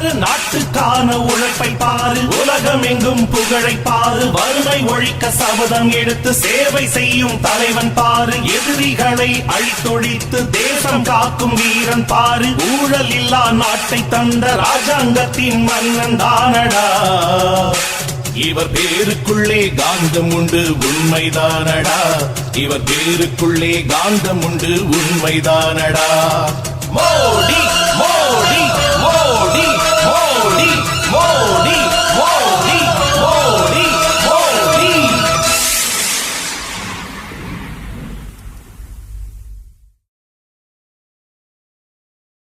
பாரு, நாட்டுக்கான உழைப்பை பாரு, உலகம் எங்கும் புகழை பாரு, வறுமை ஒழிக்க சபதம் எடுத்து சேவை செய்யும் தலைவன் பாரு, எதிரிகளை அழித்தொழித்து தேசம் காக்கும் வீரன் பாரு, ஊழல் இல்லா நாட்டை தந்த ராஜாங்கத்தின் மன்னன் தானடா. இவர் பேருக்குள்ளே காந்தம் உண்டு உண்மைதானடா, இவர் பேருக்குள்ளே காந்தம் உண்டு உண்மைதானடா. மோடி மோடி